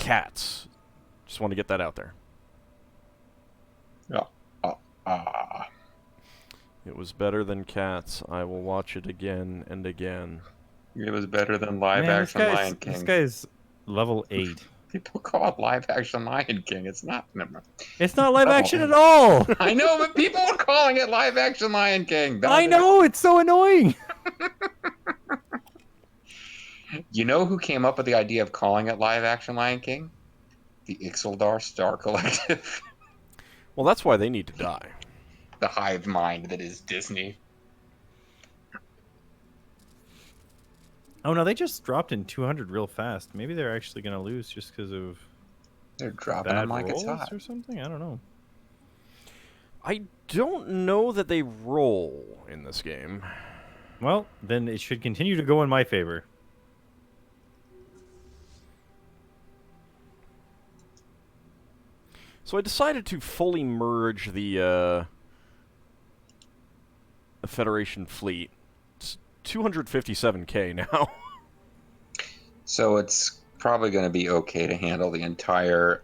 Cats. Just want to get that out there. Yeah. It was better than Cats. I will watch it again and again. It was better than live Man, action Lion King. this guy's level 8. People call it live action Lion King. It's not. It's not live Level action 8. at all. I know, but people are calling it live action Lion King. I know, it's so annoying. You know who came up with the idea of calling it live action Lion King? The Ixeldar Star Collective. Well, that's why they need to die. The hive mind that is Disney. Oh no, they just dropped in 200 real fast. Maybe they're actually going to lose just because of They're dropping bad them like it's rolls hot. or something. I don't know. I don't know that they roll in this game. Well, then it should continue to go in my favor. So I decided to fully merge the Federation fleet. It's 257k now. So it's probably going to be okay to handle the entire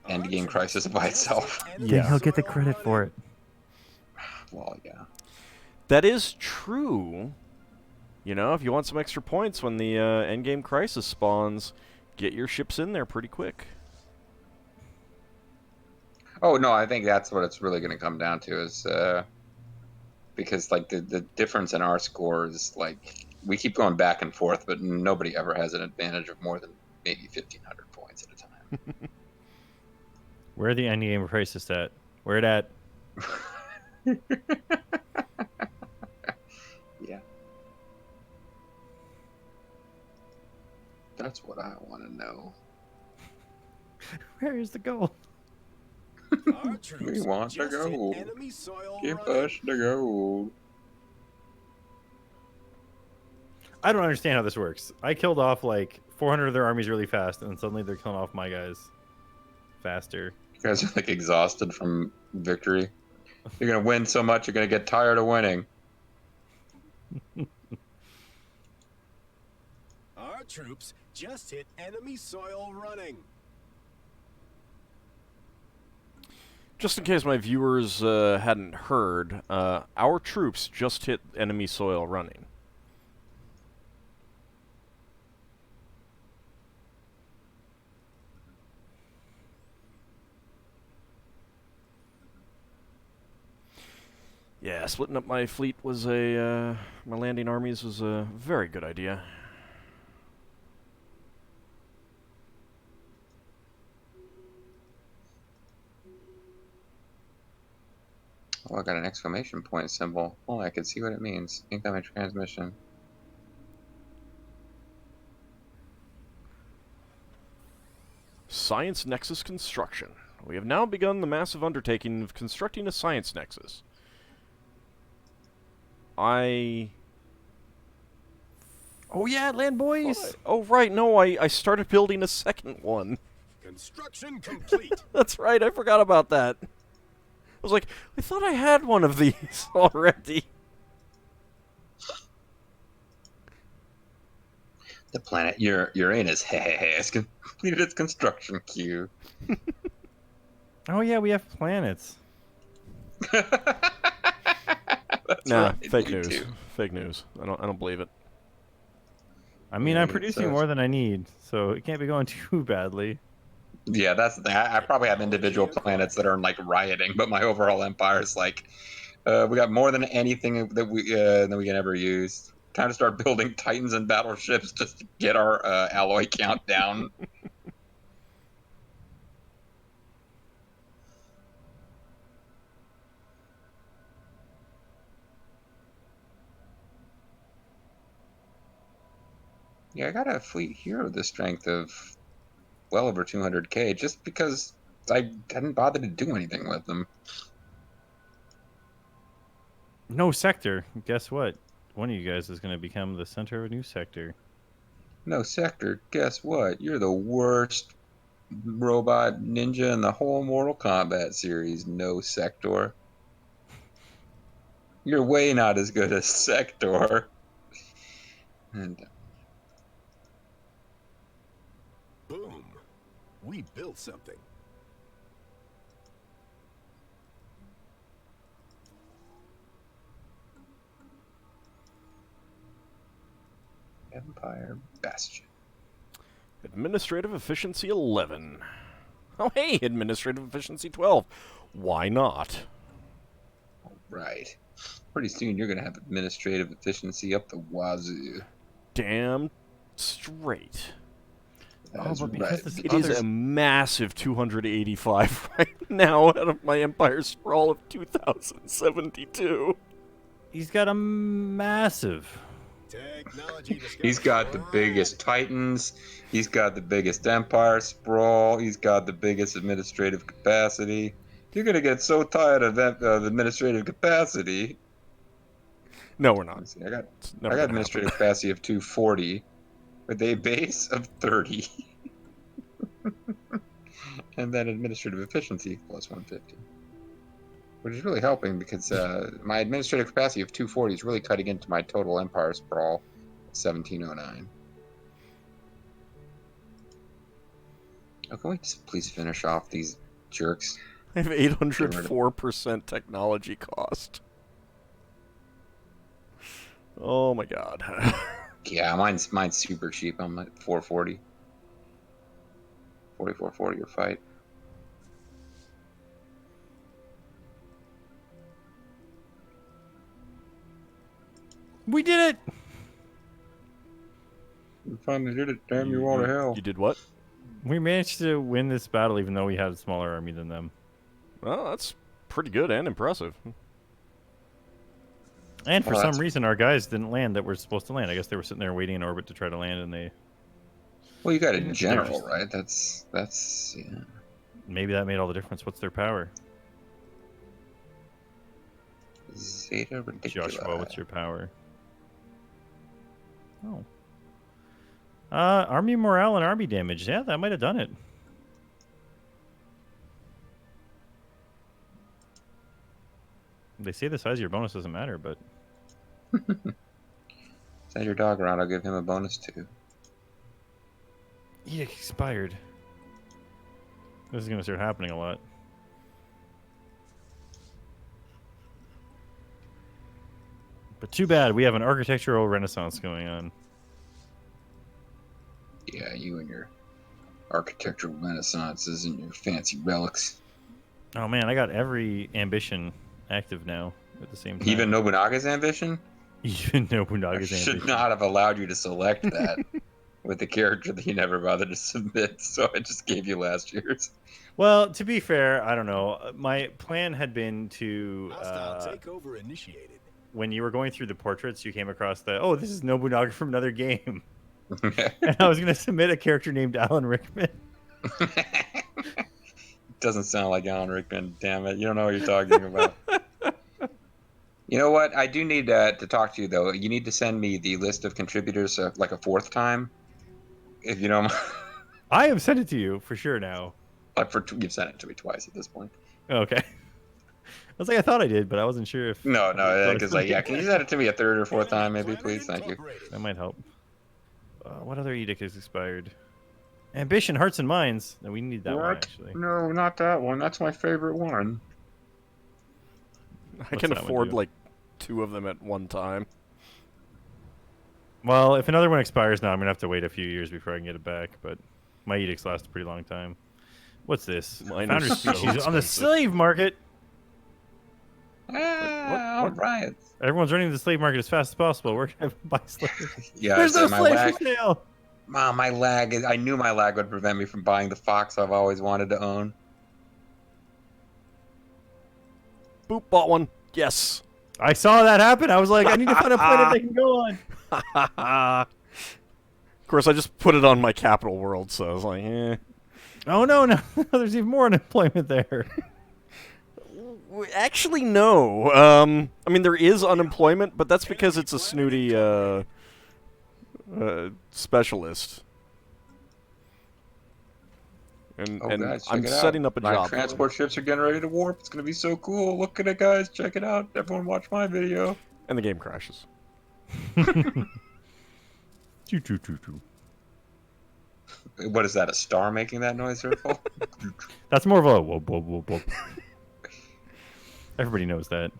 endgame crisis by itself. Then he'll get the credit for it. Well, yeah. That is true. You know, if you want some extra points when the endgame crisis spawns, get your ships in there pretty quick. Oh, no, I think that's what it's really going to come down to is because, like, the difference in our scores, like, we keep going back and forth, but nobody ever has an advantage of more than maybe 1,500 points at a time. Where are the endgame crisis at? Where it at? Yeah. That's what I want to know. Where is the goal? We want the gold. Give us the gold. I don't understand how this works. I killed off like 400 of their armies really fast, and then suddenly they're killing off my guys faster. You guys are like exhausted from victory. You're gonna win so much, you're gonna get tired of winning. Our troops just hit enemy soil running. Just in case my viewers hadn't heard, our troops just hit enemy soil running. Yeah, splitting up my fleet was my landing armies was a very good idea. Oh, I got an exclamation point symbol. Oh, I can see what it means. Incoming transmission. Science Nexus construction. We have now begun the massive undertaking of constructing a science nexus. Oh yeah, land boys! Oh right, no, I started building a second one. Construction complete. That's right, I forgot about that. I was like, I thought I had one of these already. The planet Uranus has completed its construction queue. Oh yeah, we have planets. Nah, right, fake you news. too. Fake news. I don't believe it. I mean, Yeah, I'm it producing says- more than I need, so it can't be going too badly. Yeah, that's the thing. I probably have individual planets that are like rioting, but my overall empire is like, we got more than anything that we can ever use. Time to start building Titans and battleships just to get our alloy count down. Yeah, I got a fleet hero the strength of well over 200k just because I hadn't bothered to do anything with them. No sector. Guess what? One of you guys is going to become the center of a new sector. No sector, guess what? You're the worst robot ninja in the whole Mortal Kombat series. No sector. You're way not as good as Sector. And Boom. We built something. Empire Bastion. Administrative efficiency 11. Oh, hey, administrative efficiency 12. Why not? Right. Pretty soon you're going to have administrative efficiency up the wazoo. Damn straight. That's but because right. this It is a massive 285 right now out of my Empire Sprawl of 2072. He's got a massive. Technology He's got the biggest Titans. He's got the biggest Empire Sprawl. He's got the biggest administrative capacity. You're going to get so tired of administrative capacity. No, we're not. Let's see, I got It's never gonna administrative capacity of 240 with a base of 30. And then administrative efficiency plus 150. Which is really helping because my administrative capacity of 240 is really cutting into my total Empire Sprawl, 1709. Oh, can we just please finish off these jerks? I have 804% technology cost. Oh my god. Yeah, mine's super cheap. I'm at 440. 4440 your fight. We did it! We finally did it. Damn you all to hell. You did what? We managed to win this battle even though we had a smaller army than them. Well, that's pretty good and impressive. And for Well, some that's- reason, our guys didn't land that were supposed to land. I guess they were sitting there waiting in orbit to try to land, and they Well, you got a Yeah, general, there's- right? That's yeah. maybe that made all the difference. What's their power? Zeta Ridiculous. Joshua, what's your power? Oh. Army morale and army damage. Yeah, that might have done it. They say the size of your bonus doesn't matter, but Send your dog around. I'll give him a bonus too. edict expired. This is going to start happening a lot. But too bad, we have an architectural renaissance going on. Yeah, you and your architectural renaissances and your fancy relics. Oh man, I got every ambition active now at the same time. Even Nobunaga's ambition? Even I Nobunaga's should ambition. not have allowed you to select that with the character that you never bothered to submit, so I just gave you last year's. Well, to be fair, I don't know. My plan had been to hostile takeover initiated. when you were going through the portraits, you came across the this is Nobunaga from another game, and I was going to submit a character named Alan Rickman. Doesn't sound like Alan Rickman, damn it. You don't know what you're talking about. You know what? I do need to talk to you, though. You need to send me the list of contributors like a fourth time. If you don't I have sent it to you for sure now. You've sent it to me twice at this point. Okay. I was like, I thought I did, but I wasn't sure if... No, because can you send it to me a third or fourth time, maybe, please? Thank you. That might help. What other edict is expired? Ambition, Hearts and Minds. No, we need that one, What? actually. No, not that one. That's my favorite one. I What's can that one afford do? like 2 of them at one time. Well, if another one expires now, I'm going to have to wait a few years before I can get it back, but my edicts last a pretty long time. What's this? Mine Founder are so species on the expensive. slave market. All right. Everyone's running to the slave market as fast as possible. Where can I buy slaves? Yeah, There's no my slaves lag. for sale. Mom, my lag. I knew my lag would prevent me from buying the fox I've always wanted to own. Boop, bought one. Yes. I saw that happen. I was like, I need to find a planet they can go on. Of course, I just put it on my capital world, so I was like, eh. Oh, no. There's even more unemployment there. Actually, no. I mean, there is unemployment, but that's because it's a snooty specialist. And, Oh, and guys, check I'm it out. setting up a My job. transport ships are getting ready to warp. It's gonna be so cool. Look at it, guys. Check it out. Everyone, watch my video. And the game crashes. Choo, choo, choo, choo. What is that? A star making that noise, Zerfall? That's more of a whoop, whoop, whoop, whoop. Everybody knows that.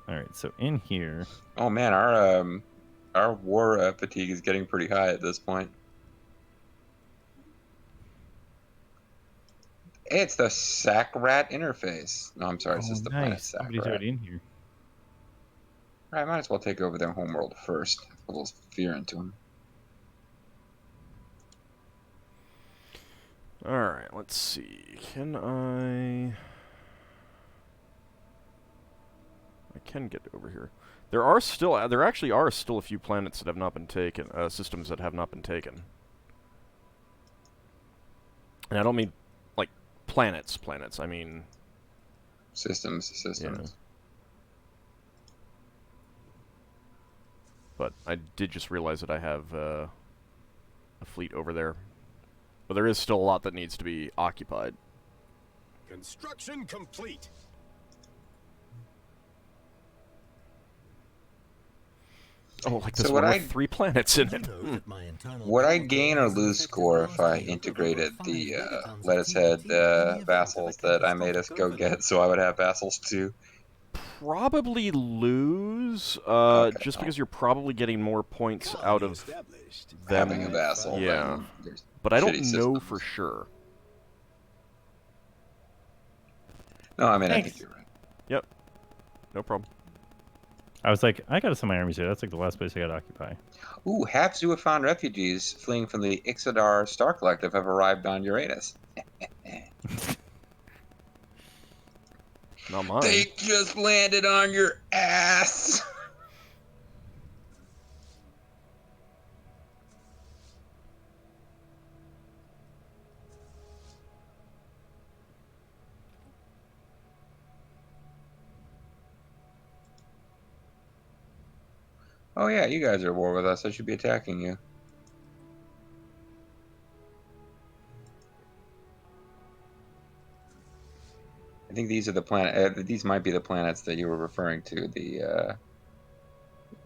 All right, so in here. Oh man, our war fatigue is getting pretty high at this point. Hey, it's the sack rat interface. No, I'm sorry, it's just the planet sack Somebody's rat. already in here. All right, might as well take over their homeworld first. Put a little fear into them. Alright, let's see. Can I can get over here. There actually are still a few planets that have not been taken, systems that have not been taken. And I don't mean, like, planets, I mean... Systems. Yeah. But I did just realize that I have a fleet over there. But there is still a lot that needs to be occupied. Construction complete. Oh, like this So one what with 3 planets in it. Would I gain or lose score if I integrated the lettuce head vassals that I made us go get, so I would have vassals too? Probably lose, Okay. just because you're probably getting more points out of them. Having a vassal. Yeah. than their But I don't shitty know systems. for sure. No, I mean, I Thanks. think you're right. Yep. No problem. I was like, I gotta send my armies here. That's like the last place I gotta occupy. Ooh, half Zuafan refugees fleeing from the Ixodar Star Collective have arrived on Uranus. Not mine. They just landed on your ass. Oh yeah, you guys are at war with us. I should be attacking you. I think these are the planet. These might be the planets that you were referring to. The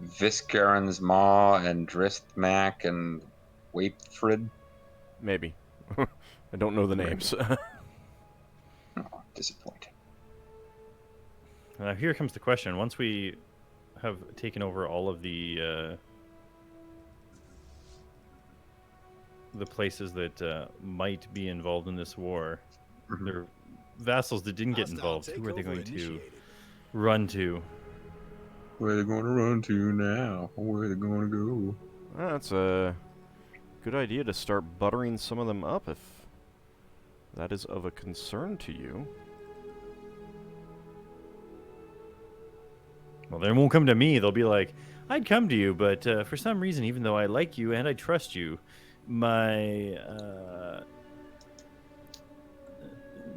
Viscaran's Maw and Dristmac and Wapefrid. Maybe. I don't know the names. Oh, disappointing. Now here comes the question. Once we have taken over all of the places that might be involved in this war, their vassals that didn't get involved, who are they going to run to? Where are they going to run to now? Where are they going to go? Well, that's a good idea to start buttering some of them up if that is of a concern to you. Well, they won't come to me. They'll be like, I'd come to you, but for some reason, even though I like you and I trust you, my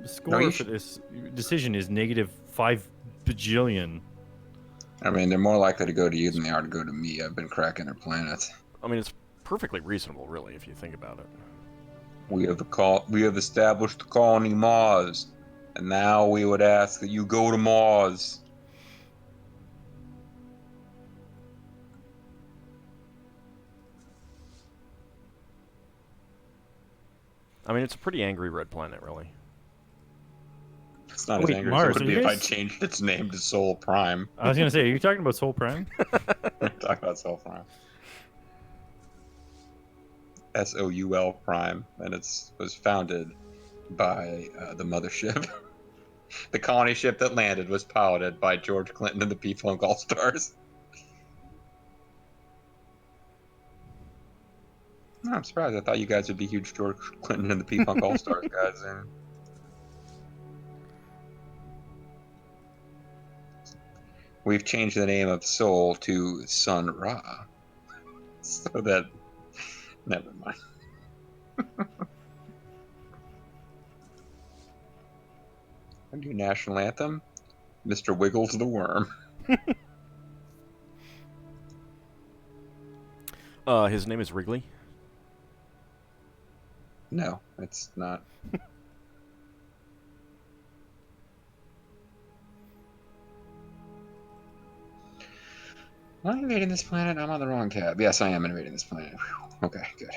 score for this decision is -5 bajillion. I mean, they're more likely to go to you than they are to go to me. I've been cracking their planets. I mean, it's perfectly reasonable, really, if you think about it. We have established the colony Mars, and now we would ask that you go to Mars. I mean, it's a pretty angry red planet, really. It's not Oh, as wait, angry Mars, as it would are be you if I guys- changed its name to Sol Prime. I was gonna say, are you talking about Sol Prime? Talk about Sol Prime. Soul Prime, and it was founded by the mothership. The colony ship that landed was piloted by George Clinton and the P-Funk All-Stars. No, I'm surprised. I thought you guys would be huge George Clinton and the P-Funk All-Stars guys. And... We've changed the name of Sol to Sun Ra. So that... Never mind. Our new national anthem, Mr. Wiggles the Worm. His name is Wrigley. No, it's not. Am I invading this planet? I'm on the wrong tab. Yes, I am invading this planet. Whew. Okay, good.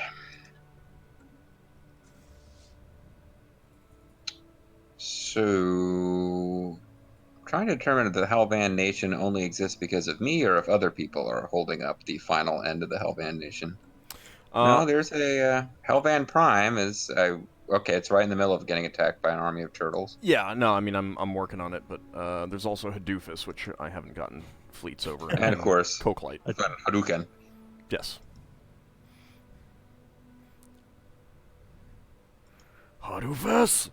So, trying to determine if the Hellvan Nation only exists because of me or if other people are holding up the final end of the Hellvan Nation. No, there's a Hellvan Prime is okay. It's right in the middle of getting attacked by an army of turtles. Yeah, no, I mean, I'm working on it, but there's also Hadoofus, which I haven't gotten fleets over. And of course, Coke-Light. Hadouken. Yes. Hadoofus!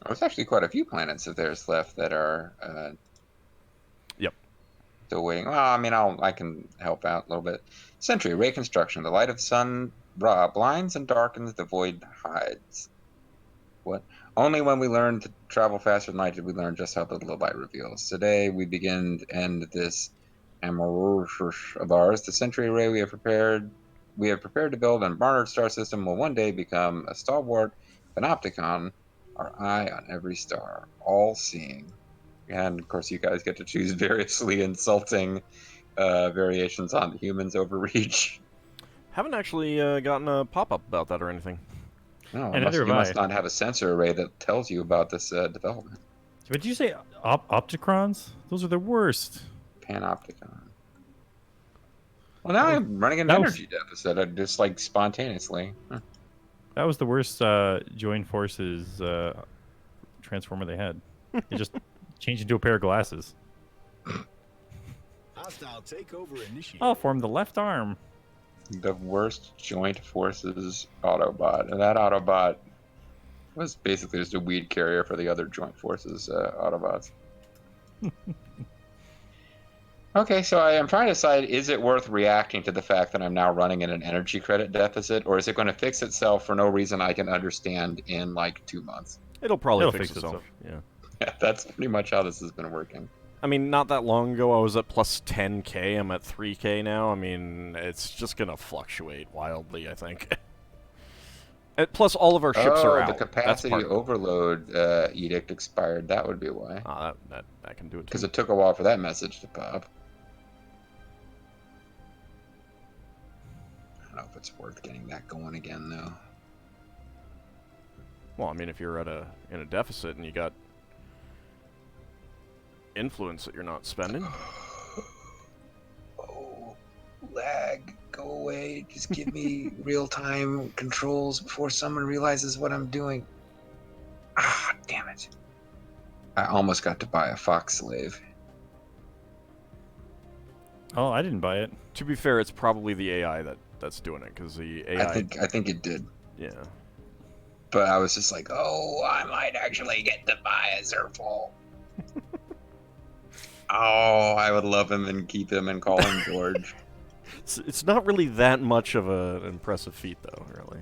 There's actually quite a few planets of theirs left that are Yep. still waiting. Well, I mean, I can help out a little bit. Sentry, ray construction. The light of sun blinds and darkens, the void hides. What? Only when we learn to travel faster than light did we learn just how little the light reveals. Today we begin to end this amourage of ours. The Sentry Ray we have prepared to build and Barnard star system will one day become a stalwart panopticon, our eye on every star, all-seeing. And of course, you guys get to choose variously insulting variations on the humans' overreach. Haven't actually gotten a pop-up about that or anything. No, And neither you have must I. not have a sensor array that tells you about this development. But did you say opticrons? Those are the worst. Panopticon. Well, now I'm running an energy deficit, just like spontaneously. That was the worst joined forces transformer they had. It just changed into a pair of glasses. Hostile takeover initiated. I'll form the left arm. The worst joint forces Autobot. And that Autobot was basically just a weed carrier for the other joint forces Autobots. Okay, so I am trying to decide, is it worth reacting to the fact that I'm now running in an energy credit deficit, or is it going to fix itself for no reason I can understand in like 2 months? It'll probably It'll fix fix itself. itself. Yeah. That's pretty much how this has been working. I mean, not that long ago, I was at plus 10k. I'm at 3k now. I mean, it's just gonna fluctuate wildly, I think. Plus, all of our ships are out. The capacity That's part of it. overload edict expired. That would be why. That can do it Because too. it took a while for that message to pop. I don't know if it's worth getting that going again, though. Well, I mean, if you're in a deficit and you got influence that you're not spending. Oh, lag, go away. Just give me real-time controls before someone realizes what I'm doing. Ah, damn it. I almost got to buy a Fox Slave. Oh, I didn't buy it. To be fair, it's probably the AI that's doing it, because the AI. I think it did. Yeah. But I was just like, oh, I might actually get to buy a Zerfall. Oh, I would love him and keep him and call him George. It's not really that much of an impressive feat, though, really.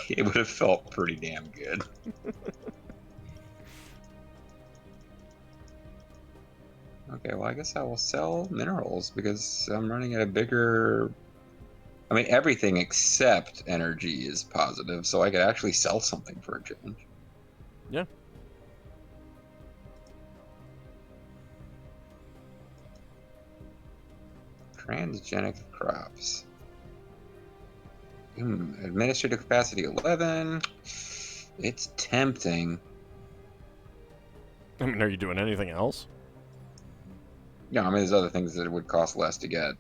It would have felt pretty damn good. Okay, well, I guess I will sell minerals because I'm running at a bigger... I mean, everything except energy is positive, so I could actually sell something for a change. Yeah. Transgenic crops. Administrative capacity 11. It's tempting. I mean, are you doing anything else? Yeah, I mean, there's other things that it would cost less to get.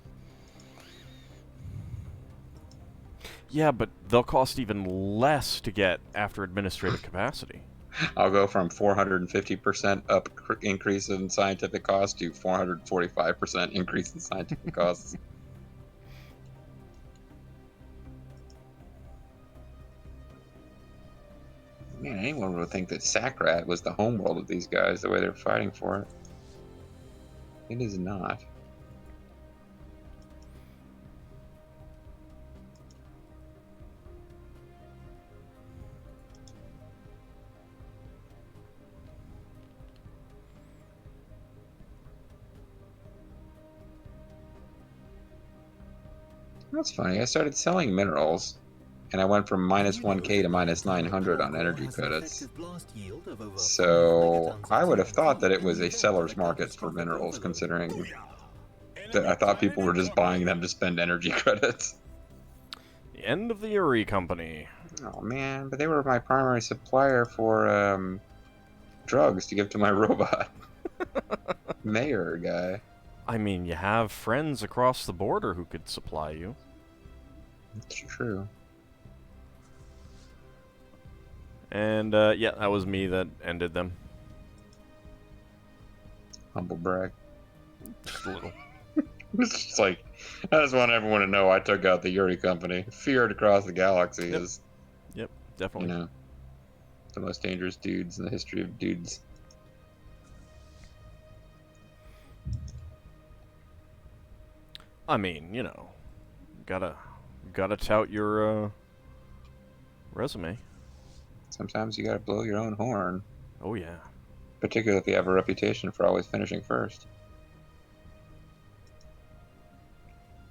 Yeah, but they'll cost even less to get after administrative capacity. I'll go from 450% up increase in scientific cost to 445% increase in scientific costs. Man, anyone would think that Sakrat was the homeworld of these guys, the way they're fighting for it. It is not. That's funny. I started selling minerals, and I went from minus 1k to minus 900 on energy credits. So I would have thought that it was a seller's market for minerals, considering that I thought people were just buying them to spend energy credits. The end of the Uri Company. Oh man, but they were my primary supplier for drugs to give to my robot. Mayor guy. I mean, you have friends across the border who could supply you. It's true. And, yeah, that was me that ended them. Humble brag. Just a little. It's just like, I just want everyone to know I took out the Yuri company. Feared across the galaxy Yep. is, Yep, you definitely. know, the most dangerous dudes in the history of dudes. I mean, you know, gotta tout your, resume. Sometimes you gotta blow your own horn, Oh, yeah. particularly if you have a reputation for always finishing first.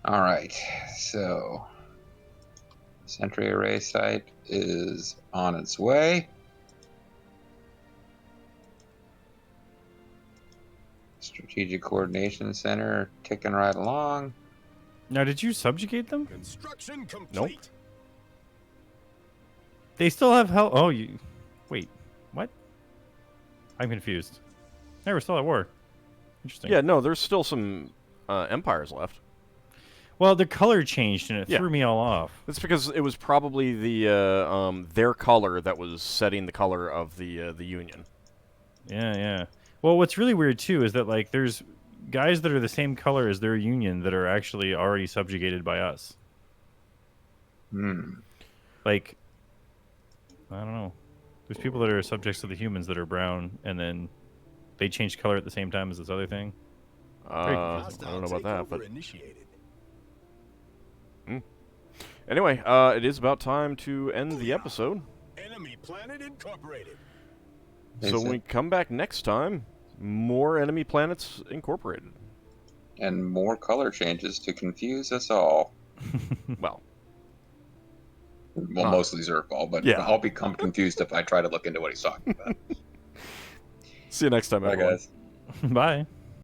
Alright, so Sentry Array site is on its way. Strategic Coordination Center ticking right along. Now, did you subjugate them? Construction complete. They still have hell. Oh, you. Wait, what? I'm confused. They were still at war. Interesting. Yeah, no, there's still some, empires left. Well, the color changed and it Yeah. threw me all off. That's because it was probably the, their color that was setting the color of the Union. Yeah, yeah. Well, what's really weird too is that like there's guys that are the same color as their union that are actually already subjugated by us. Like, I don't know. There's people that are subjects to the humans that are brown, and then they change color at the same time as this other thing. I don't know about that, but Initiated. anyway, it is about time to end the episode. Enemy planet incorporated. So when we come back next time, more enemy planets incorporated. And more color changes to confuse us all. Well, Well, mostly Zerfall, but yeah. I'll become confused if I try to look into what he's talking about. See you next time, Bye, everyone. guys. Bye.